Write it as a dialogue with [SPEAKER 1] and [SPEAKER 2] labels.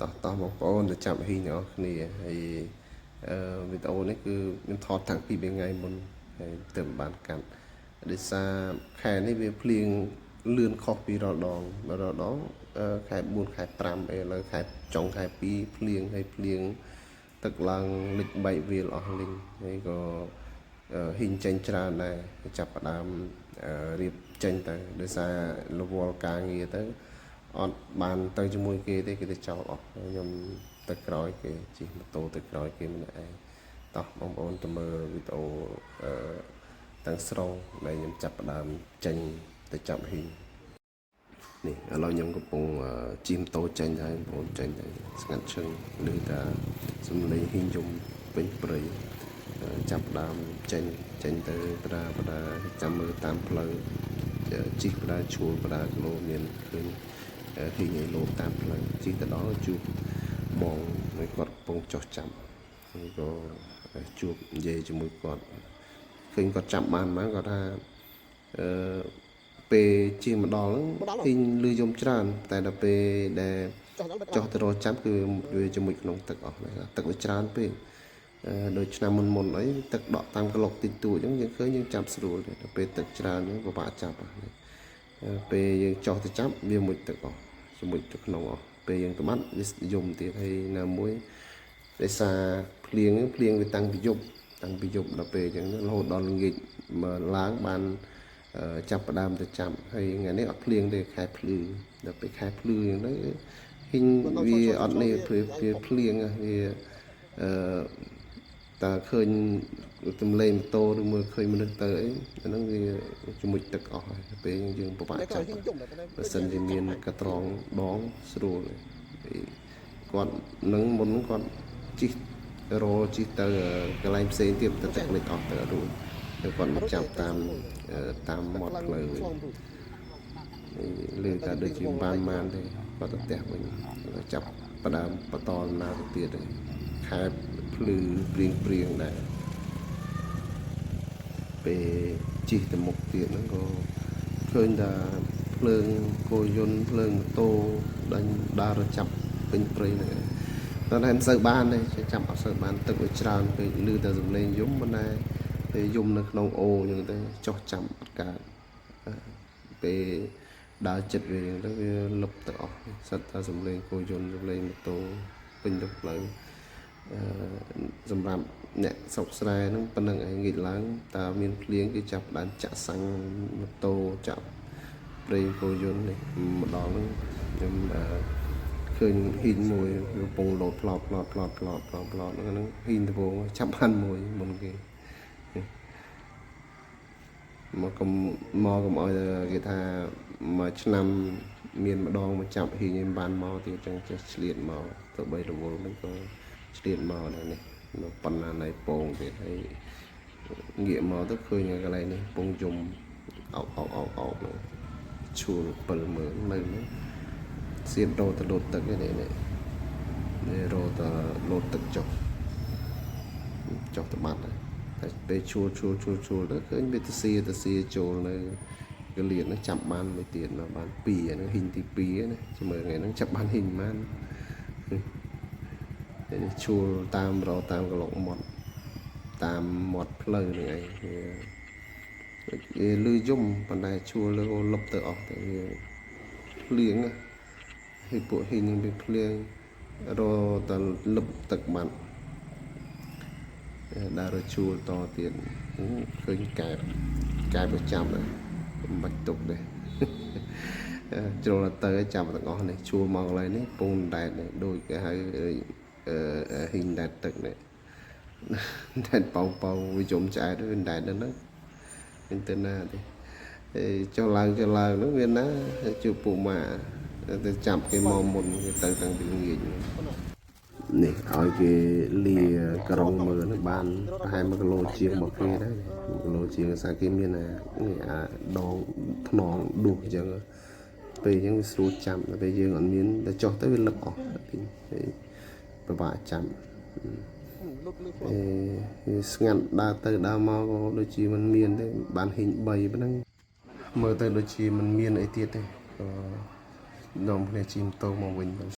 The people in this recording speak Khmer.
[SPEAKER 1] តោះបងប្អូនទៅចាប់ហ៊ីងទាំងអស់គ្នាហើយវីដេអូនេះគឺខ្ញុំថតតាំងពីថ្ងៃមុនហើយទៅបានកាត់ដោយសារខែនេះវាភ្លៀងលឿនខុសពីរាល់ដងខែ4ខែ5ឥឡូវខែចុងខែ2ភ្លៀងហើយភ្លៀងទឹកឡើងលិចបែកវាលអស់លីងហើយក៏ហ៊ីងចេញច្រើនដែរចាប់ផ្ដើមរៀបចេញទៅដោយសាររវល់ការងារទៅអត់បានទៅជាមួយគេទេគេទៅចោលអស់ខ្ញុំទៅក្រោយគេជិះម៉ូតូទៅក្រោយគេម្នាក់ឯងតោះបងប្អូនទៅមើលវីដេអូទាំងស្រុងដែលខ្ញុំចាប់ផ្ដើមចេញទៅចាប់ហ៊ីងនេះឥឡូវខ្ញុំកំពុងជិះម៉ូតូចេញហើយបងប្អូនចេញហើយស្ងាត់ឈឹងឮថាសំឡេងហ៊ីងយំពេញព្រៃចាប់ដើមចេញទៅបដាចាំមើលតាមផ្លូវជីកបដាឈួលបដាគីឡូមានឃើញហ៊ីងឲ្យលោតតាមផ្លូវជីកទៅដល់ជួបបងមួយគាត់កំពុងចុះចាប់ហើយក៏ជួបនិយាយជាមួយគាត់ឃើញគាត់ចាប់បានគាត់ថាពេលជិះមកដល់ហ៊ីងលឺយំច្រើនតែដល់ពេលដែលចុះទៅរកចាប់គឺវាជាមួយក្នុងទឹកអស់ទឹកវាច្រើនពេកដូចឆ្នាំមុនអីទឹកដក់តាមកន្លុកតិចតួចអញ្ចឹងយើងឃើញយើងចាប់ស្រួលទេដល់ពេលទឹកច្រើនយើងពិបាកចាប់ពេលយើងចុះទៅចាប់វាមុជទឹកអស់ជាមួយទឹកក្នុងអស់ពេលយើងត្បាត់វាយំទៀតហើយណាមួយដោយសារភ្លៀងវាតាំងពីយប់ដល់ពេលអញ្ចឹងរហូតដល់ល្ងាចមកឡើងបានចាប់ផ្ដើមទៅចាប់ហើយថ្ងៃនេះអត់ភ្លៀងទេខែភ្លឺដល់ពេលខែភ្លឺអញ្ចឹងទៅហ៊ីងវាអត់នេះភ្លៀងវាតើឃើញទំលេម៉ូតូឬមើលឃើញមនុស្សទៅអីអាហ្នឹងវាជាមួយទឹកអស់ហើយពេលយើងពិបាកចាប់បើសិនជាមានកត្រងដងស្រួលគាត់នឹងមុនគាត់ជីកទៅកន្លែងផ្សេងទៀតទៅទឹកលិចអស់ទៅរួចហើយគាត់មកចាប់តាមមាត់ផ្លូវលើតែដូចជាបានទេគាត់ទៅផ្ទះវិញចាប់ផ្ដើមបន្តដំណើរទៅទៀតហើយខែភ្លឺព្រៀងដែរពេលជិះទៅមុខទៀតហ្នឹងក៏ឃើញថាភ្លើងគោយន្តភ្លើងម៉ូតូដាច់ដើរចាប់ពេញព្រៃហ្នឹងតែមិនសូវបានទេចាប់អត់សូវបានទឹកវាច្រើនពេកឮតែសំឡេងយំប៉ុន្តែពេលយំនៅក្នុងអូអញ្ចឹងទៅចុះចាំអត់កើតពេលដើរចិត្តវាអញ្ចឹងទៅវាលុបទៅអស់សិតតែសំឡេងគោយន្តសំឡេងម៉ូតូពេញទៅផ្លូវសម្រាប់អ្នកស្រុកស្រែហ្នឹងប៉ុណ្ណឹងឯងងាកឡើងតើមានភ្លៀងគេចាប់ដើមចាក់សាំងម៉ូតូចាប់ប្រេងគោយន្តនេះមកដល់ហ្នឹងខ្ញុំឃើញហ៊ីងមួយកំពុងលោតផ្លត់ហ្នឹងហ៊ីងដំបងចាប់បានមួយមុនគេមកកុំឲ្យគេថាមួយឆ្នាំមានម្ដងមកចាប់ហ៊ីងឯងបានមកទៀតចឹងចេះឆ្លៀតមកទៅបីរវល់ហ្នឹងក៏ឆ្លៀតមកដែរនេះនៅប៉ុណ្ណាណៃពងទៀតហើយងាកមកទៅឃើញកន្លែងនេះពងយំអោកឈួល7មើលនៅហ្នឹងសៀនរោទៅលោតទឹកនេះរោទៅលោតទឹកចុះទៅបាត់ហើយតែពេលឈួលទៅឃើញវាទៅសៀចូលនៅកលៀនហ្នឹងចាប់បានមួយទៀតមកបាន2ហ្នឹងហ៊ីងទី2ណាមើលថ្ងៃហ្នឹងចាប់បានហ៊ីងប៉ុន្មានឈួលតាមកន្លុកមាត់តាមមាត់ផ្លូវហ្នឹងឯងវាលឺយំប៉ុន្តែឈួលលើលុបទៅអស់ទៅវាភ្លៀងហើយពួកហ៊ីងនឹងវាភ្លៀងរតែលុបទឹកបាត់ដើរឈួលតទៀតឃើញកែបចាប់ដែរមិនបាច់ទុកទេជ្រុលទៅចាប់ទាំងអស់នេះឈួលមកកន្លែងនេះពងដែតនេះដូចគេហៅហ៊ីងដែតទឹកនេះដែតប៉ោងវាយំឆ្អែតវាដែតហ្នឹងមិនទៅណាទេចុះឡើងហ្នឹងវាណាជួបពួកម៉ាទៅចាប់គេមកមុនគេទៅតាំងពីល្ងាចនេះឲ្យគេលាក្រុងមើលបានប្រហែល1គីឡូជាងមកគេដែរ1គីឡូជាងសាគេមានអាដងថ្នងដួសអញ្ចឹងពេលអញ្ចឹងវាស្រួលចាំពេលយើងអត់មានតែចុះទៅវាលឹកអស់ហើយពិបាកចាំស្ងាត់ដើរទៅដើរមកក៏ដូចជាមិនមានទេបានហ៊ីង3ប៉ុណ្ណឹងមើលទៅដូចជាមិនមានអីទៀតទេក៏នាំគ្នាជិះម៉ូតូមកវិញ